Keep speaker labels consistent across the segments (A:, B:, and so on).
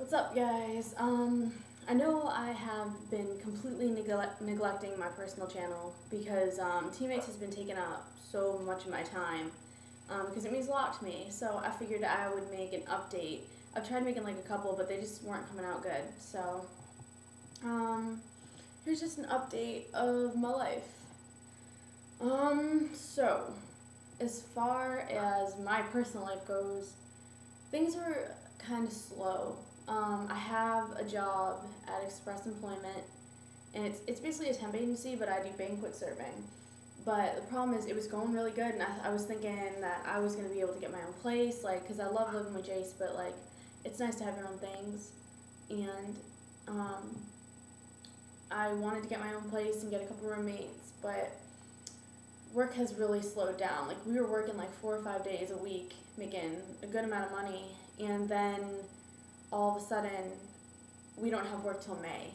A: What's up, guys? I know I have been completely neglecting my personal channel because Teammates has been taking up so much of my time because it means a lot to me. So I figured I would make an update. I've tried making like a couple, but they just weren't coming out good. So um, here's just an update of my life. So as far as my personal life goes, things are kind of slow. I have a job at Express Employment, and it's basically a temp agency, but I do banquet serving. But the problem is, it was going really good, and I was thinking that I was gonna be able to get my own place, like, cause I love living with Jace, but like, it's nice to have your own things, and um, I wanted to get my own place and get a couple roommates, but work has really slowed down. Like, we were working like 4 or 5 days a week, making a good amount of money, and then all of a sudden we don't have work till May.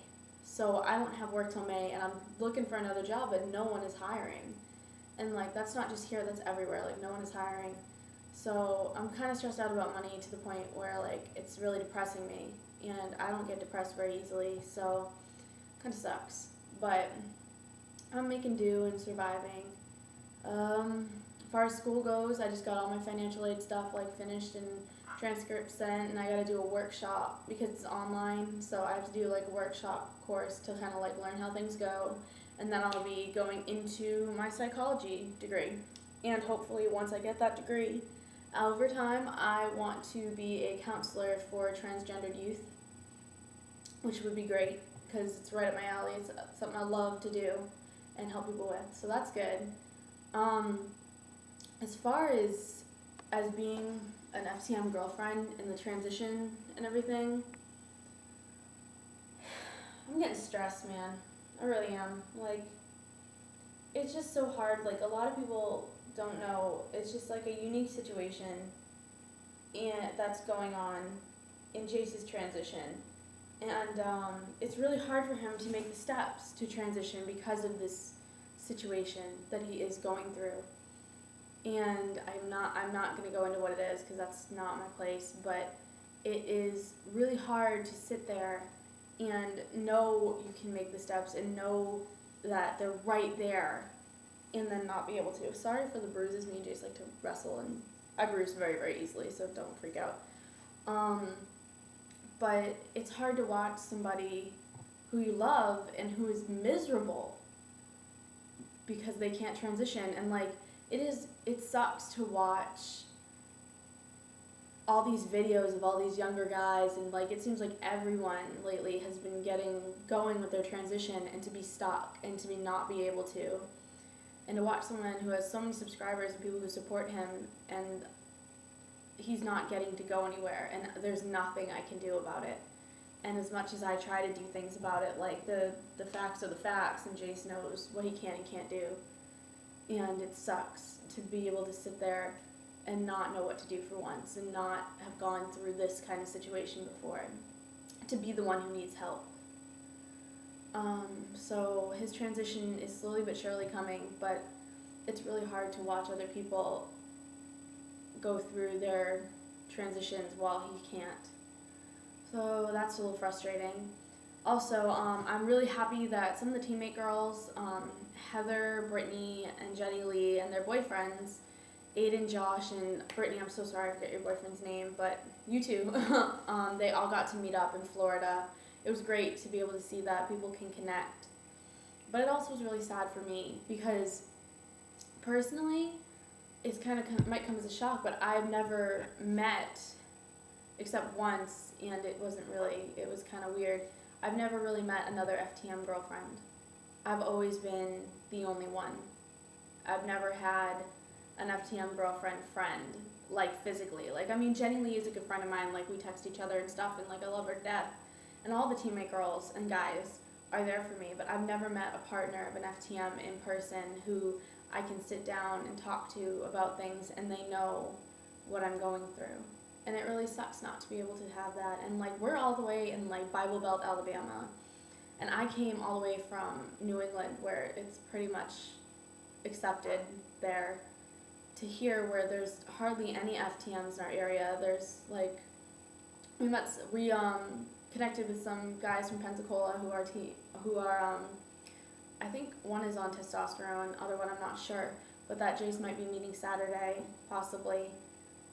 A: So I don't have work till May, and I'm looking for another job, but no one is hiring. And like, that's not just here, that's everywhere. Like, no one is hiring. So I'm kind of stressed out about money to the point where like it's really depressing me, and I don't get depressed very easily, so kind of sucks. But I'm making do and surviving. As far as school goes, I just got all my financial aid stuff like finished and transcripts sent, and I got to do a workshop because it's online, so I have to do like a workshop course to kind of like learn how things go, and then I'll be going into my psychology degree, and hopefully once I get that degree, over time I want to be a counselor for transgendered youth, which would be great because it's right up my alley. It's something I love to do and help people with, so that's good. As far as being an FTM girlfriend in the transition and everything, I'm getting stressed, man. I really am. Like, it's just so hard. Like, a lot of people don't know. It's just like a unique situation and that's going on in Jace's transition. And it's really hard for him to make the steps to transition because of this situation that he is going through. And I'm not going to go into what it is because that's not my place, but it is really hard to sit there and know you can make the steps and know that they're right there and then not be able to. Sorry for the bruises. Me and Jace like to wrestle, and I bruise very, very easily, so don't freak out. But it's hard to watch somebody who you love and who is miserable because they can't transition, and like, it sucks to watch all these videos of all these younger guys, and like, it seems like everyone lately has been going with their transition, and to be stuck and to not be able to, and to watch someone who has so many subscribers and people who support him, and he's not getting to go anywhere, and there's nothing I can do about it. And as much as I try to do things about it, like, the facts are the facts, and Jace knows what he can and can't do. And it sucks to be able to sit there and not know what to do for once, and not have gone through this kind of situation before, to be the one who needs help. So his transition is slowly but surely coming, but it's really hard to watch other people go through their transitions while he can't. So that's a little frustrating. Also, I'm really happy that some of the teammate girls, Heather, Brittany, and Jenny Lee, and their boyfriends, Aiden, Josh, and Brittany, I'm so sorry I forget your boyfriend's name, but you two, they all got to meet up in Florida. It was great to be able to see that people can connect. But it also was really sad for me because personally, it's kind of might come as a shock, but I've never met, except once, and it was kind of weird. I've never really met another FTM girlfriend. I've always been the only one. I've never had an FTM girlfriend friend, like physically. Like, I mean, Jenny Lee is a good friend of mine. Like, we text each other and stuff, and like, I love her to death. And all the teammate girls and guys are there for me, but I've never met a partner of an FTM in person who I can sit down and talk to about things, and they know what I'm going through. And it really sucks not to be able to have that. And like, we're all the way in like Bible Belt, Alabama, and I came all the way from New England, where it's pretty much accepted there, to here where there's hardly any FTMs in our area. There's like we connected with some guys from Pensacola who are I think one is on testosterone, other one I'm not sure, but that Jace might be meeting Saturday, possibly.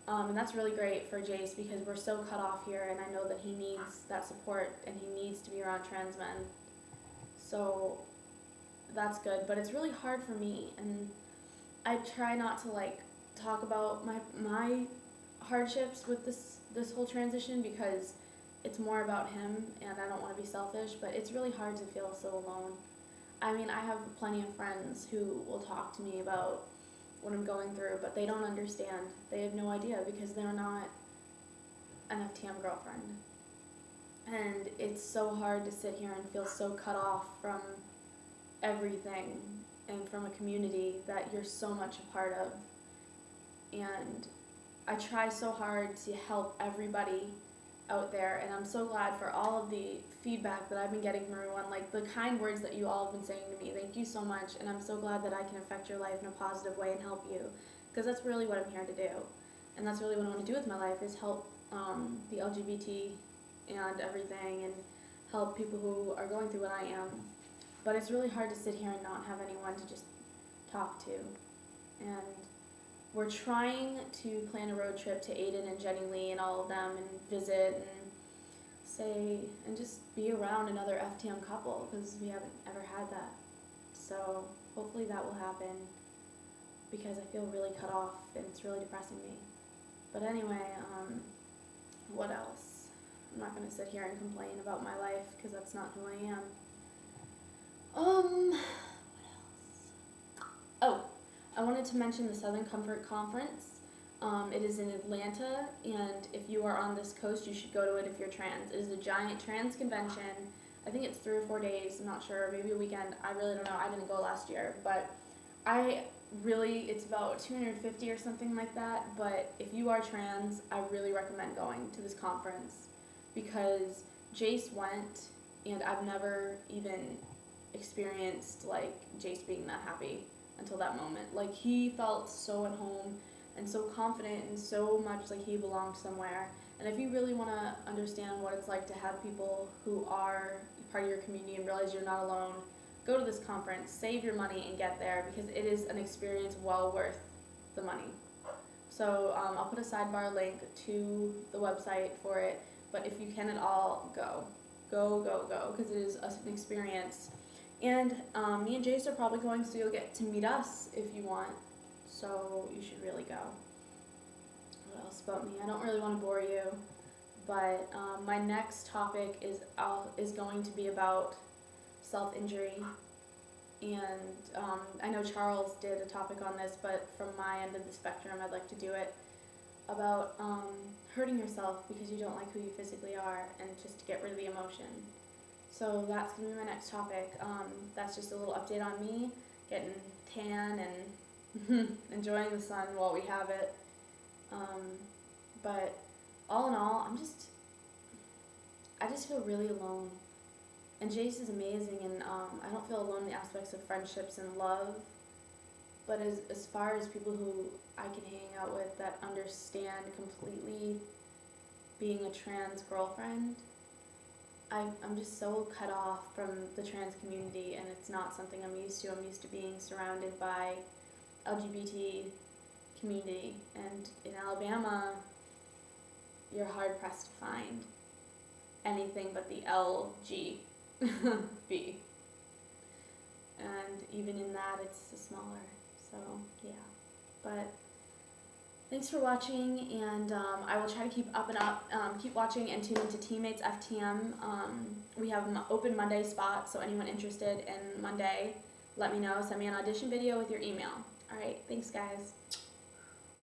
A: And that's really great for Jace because we're so cut off here, and I know that he needs that support and he needs to be around trans men. So that's good, but it's really hard for me, and I try not to like talk about my hardships with this whole transition because it's more about him, and I don't want to be selfish, but it's really hard to feel so alone. I mean, I have plenty of friends who will talk to me about what I'm going through, but they don't understand. They have no idea because they're not an FTM girlfriend. And it's so hard to sit here and feel so cut off from everything and from a community that you're so much a part of. And I try so hard to help everybody out there, and I'm so glad for all of the feedback that I've been getting from everyone, like the kind words that you all have been saying to me. Thank you so much, and I'm so glad that I can affect your life in a positive way and help you, because that's really what I'm here to do, and that's really what I want to do with my life, is help the LGBT and everything, and help people who are going through what I am. But it's really hard to sit here and not have anyone to just talk to, and we're trying to plan a road trip to Aiden and Jenny Lee and all of them and visit and say and just be around another FTM couple because we haven't ever had that. So hopefully that will happen because I feel really cut off and it's really depressing me. But anyway, what else? I'm not going to sit here and complain about my life because that's not who I am. What else? Oh, I wanted to mention the Southern Comfort Conference. It is in Atlanta, and if you are on this coast, you should go to it if you're trans. It is a giant trans convention. I think it's 3 or 4 days, I'm not sure, maybe a weekend. I really don't know. I didn't go last year, but it's about 250 or something like that. But if you are trans, I really recommend going to this conference because Jace went, and I've never even experienced like Jace being that happy until that moment. Like, he felt so at home and so confident and so much like he belonged somewhere. And if you really want to understand what it's like to have people who are part of your community and realize you're not alone, go to this conference, save your money and get there because it is an experience well worth the money. So I'll put a sidebar link to the website for it, but if you can at all, go because it is an experience. And me and Jace are probably going, so you'll get to meet us if you want. So you should really go. What else about me? I don't really want to bore you, but my next topic is going to be about self-injury. And I know Charles did a topic on this, but from my end of the spectrum, I'd like to do it about hurting yourself because you don't like who you physically are, and just to get rid of the emotion. So that's going to be my next topic. That's just a little update on me, getting tan and enjoying the sun while we have it. But all in all, I just feel really alone. And Jace is amazing, and I don't feel alone in the aspects of friendships and love. But as far as people who I can hang out with that understand completely being a trans girlfriend, I'm just so cut off from the trans community, and it's not something I'm used to. I'm used to being surrounded by LGBT community, and in Alabama, you're hard pressed to find anything but the LGB. And even in that, it's smaller. So yeah, but thanks for watching, and I will try to keep up and up. Keep watching and tune into Teammates FTM. We have an open Monday spot, so anyone interested in Monday, let me know. Send me an audition video with your email. All right, thanks guys.